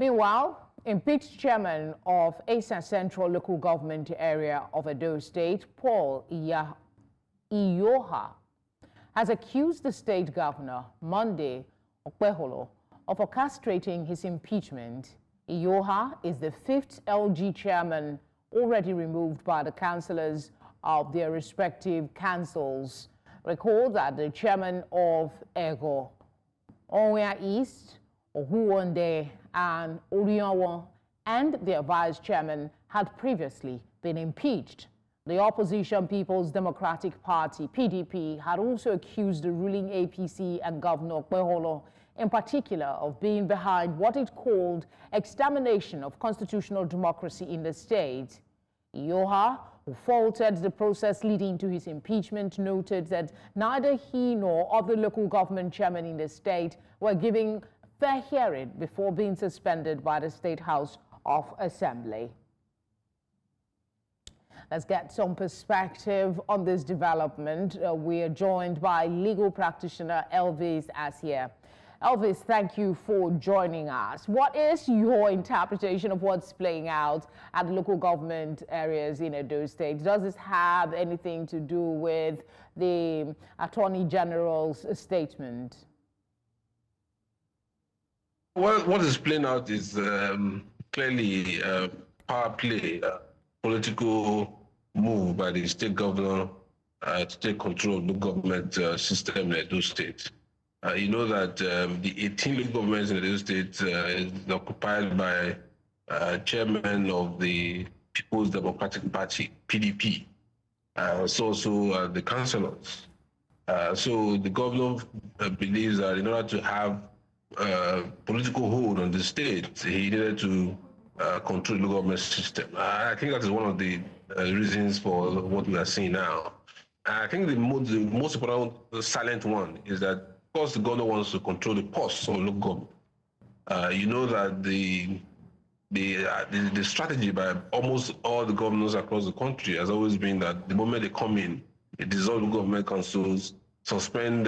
Meanwhile, impeached chairman of Asa Central Local Government Area of Edo State, Paul Iyoha, has accused the state governor, Monday Okpebholo, of orchestrating his impeachment. Iyoha is the 5th LG chairman already removed by the councillors of their respective councils. Recall that the chairman of Enowo, Owan East, Owan and Owan, and their vice chairman had previously been impeached. The opposition People's Democratic Party, PDP, had also accused the ruling APC and Governor Okpebholo in particular of being behind what it called extermination of constitutional democracy in the state. Iyoha, who faulted the process leading to his impeachment, noted that neither he nor other local government chairmen in the state were giving fair hearing before being suspended by the State House of Assembly. Let's get some perspective on this development. We are joined by legal practitioner Elvis Asia. Elvis, thank you for joining us. What is your interpretation of what's playing out at local government areas in Edo State? Does this have anything to do with the Attorney General's statement? Well, what is playing out is clearly power play, political move by the state governor to take control of the government system in Edo State. You know that the 18 local governments in Edo State is occupied by chairmen of the People's Democratic Party, PDP, so the councillors. So the governor believes that in order to have political hold on the state, he needed to control the government system. I think that is one of the reasons for what we are seeing now. I think the most important silent one is that, of course, the governor wants to control the purse of local government. You know that the strategy by almost all the governors across the country has always been that the moment they come in, they dissolve the government councils, suspend,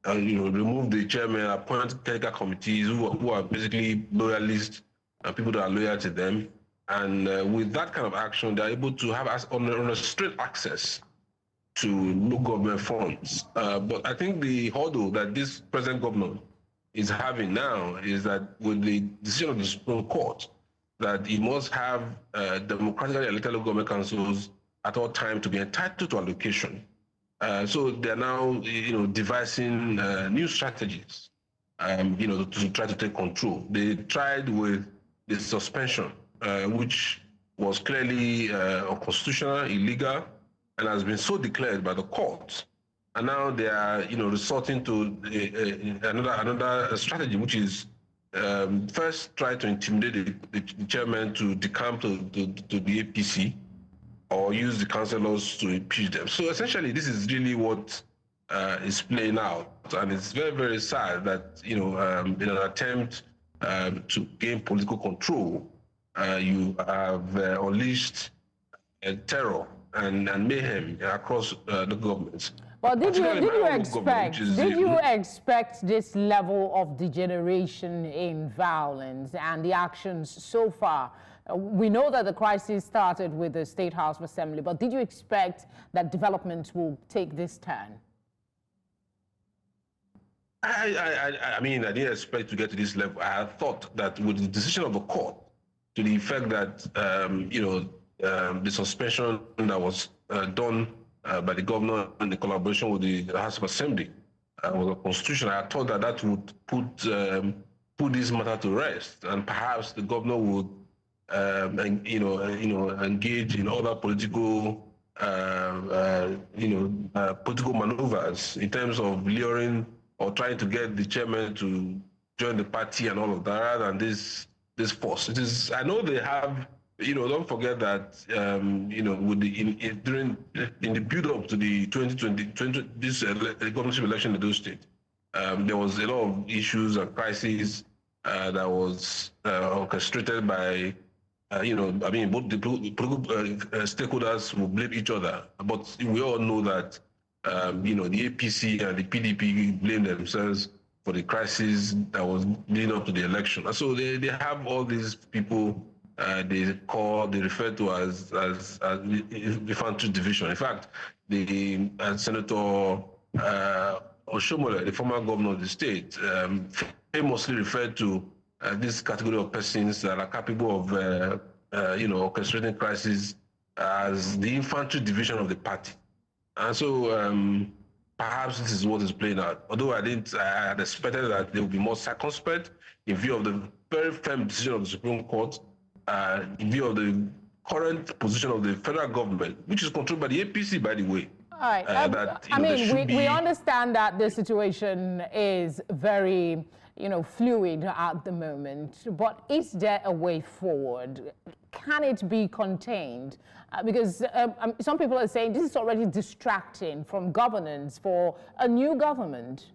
remove the chairman, appoint technical committees who are basically loyalists and people that are loyal to them. And with that kind of action, they're able to have unrestricted access to local government funds. But I think the hurdle that this present government is having now is that with the decision of the Supreme Court, that it must have democratically elected local government councils at all times to be entitled to allocation. So they're now, devising new strategies, to try to take control. They tried with the suspension, which was clearly unconstitutional, illegal, and has been so declared by the courts. And now they are, resorting to another strategy, which is first try to intimidate the chairman to decamp to the APC, or use the councillors to impeach them. So essentially, this is really what is playing out, and it's very, very sad that in an attempt to gain political control, you have unleashed terror and mayhem across the governments. Well, did you expect this level of degeneration in violence and the actions so far? We know that the crisis started with the State House of Assembly, but did you expect that development will take this turn? I mean, I didn't expect to get to this level. I thought that with the decision of the court to the effect that, the suspension that was done by the governor in the collaboration with the House of Assembly was unconstitutional, I thought that that would put this matter to rest, and perhaps the governor would, engage in other political, political maneuvers in terms of luring or trying to get the chairman to join the party and all of that, rather than this force. It is. I know they have. Don't forget that. With in the build-up to the 2020 this governorship election in those states, there was a lot of issues and crises that was orchestrated by. Both the political stakeholders will blame each other, but we all know that the APC and the PDP blame themselves for the crisis that was leading up to the election. And so they have all these people they refer to as the infantry division. In fact, the Senator Oshomole, the former governor of the state, famously referred to this category of persons that are capable of, orchestrating crisis as the infantry division of the party. And so perhaps this is what is playing out. Although I had expected that they would be more circumspect in view of the very firm decision of the Supreme Court, in view of the current position of the federal government, which is controlled by the APC, by the way. All right. We understand that the situation is very, fluid at the moment, but is there a way forward? Can it be contained? Because some people are saying this is already distracting from governance for a new government.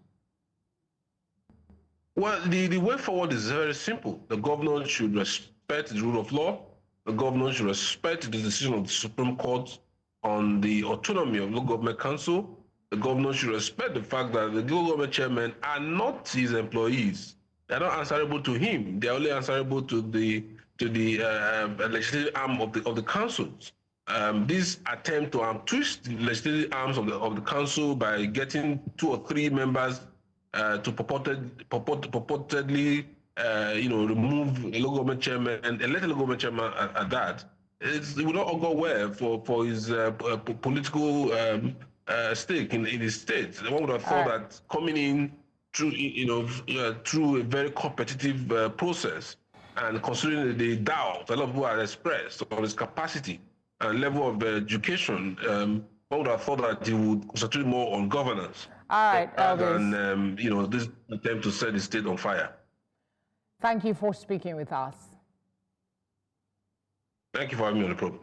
Well, the way forward is very simple. The governor should respect the rule of law. The governor should respect the decision of the Supreme Court on the autonomy of local government council. The governor should respect the fact that the local government chairmen are not his employees. They're not answerable to him. They're only answerable to the legislative arm of the councils. This attempt to twist the legislative arms of the council by getting 2 or 3 members to purportedly remove a local government chairman and elect a local government chairman at that, it will not go well for his political stake in his state. One would have thought that coming in through through a very competitive process, and considering the doubt a lot of people are expressed on his capacity and level of education, one would have thought that he would concentrate more on governance. All right, than this attempt to set the state on fire. Thank you for speaking with us. Thank you for having me on the program.